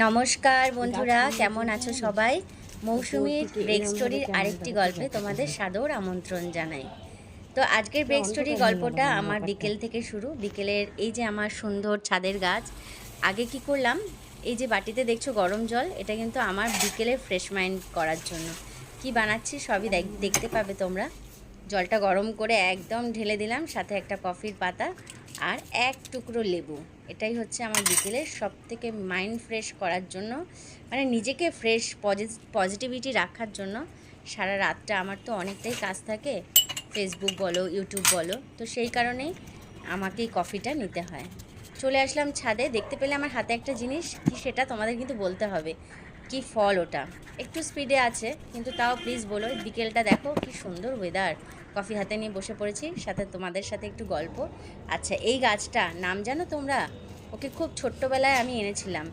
নমস্কার বন্ধুরা, কেমন আছো সবাই? মৌসুমীর ব্রেক স্টোরির আরেকটি গল্পে তোমাদের সাদর আমন্ত্রণ জানাই। তো আজকের ব্রেক স্টোরি গল্পটা আমার বিকেল থেকে শুরু। বিকেলের এই যে আমার সুন্দর ছাদের গাছ, আগে কি করলাম, এই যে বাটিতে দেখছো গরম জল, এটা কিন্তু আমার বিকেলে ফ্রেশ মাইন্ড করার জন্য। কি বানাচ্ছি সবই দেখতে পাবে তোমরা। জলটা গরম করে একদম ঢেলে দিলাম, সাথে একটা কফির পাতা আর এক টুকরো লেবু। এটাই হচ্ছে আমার বিকেলের সব থেকে মাইন্ড ফ্রেশ করার জন্য, মানে নিজেকে ফ্রেশ পজিটিভিটি রাখার জন্য। সারা রাতটা আমার তো অনেকটাই কাজ থাকে, ফেসবুক বলো ইউটিউব বলো, তো সেই কারণেই আমাকে এই কফিটা নিতে হয়। চলে আসলাম ছাদে, দেখতে পেলে আমার হাতে একটা জিনিস, কি সেটা তোমাদের কিন্তু বলতে হবে। কি ফল ওটা? একটু স্পিডে আছে কিন্তু তাও প্লিজ বলো। বিকেলটা দেখো কি সুন্দর ওয়েদার, কফি হাতে নিয়ে বসে পড়েছি, সাথে তোমাদের সাথে একটু গল্প। আচ্ছা, এই গাছটা নাম জানো তোমরা? ওকে খুব ছোট্টবেলায় আমি এনেছিলাম,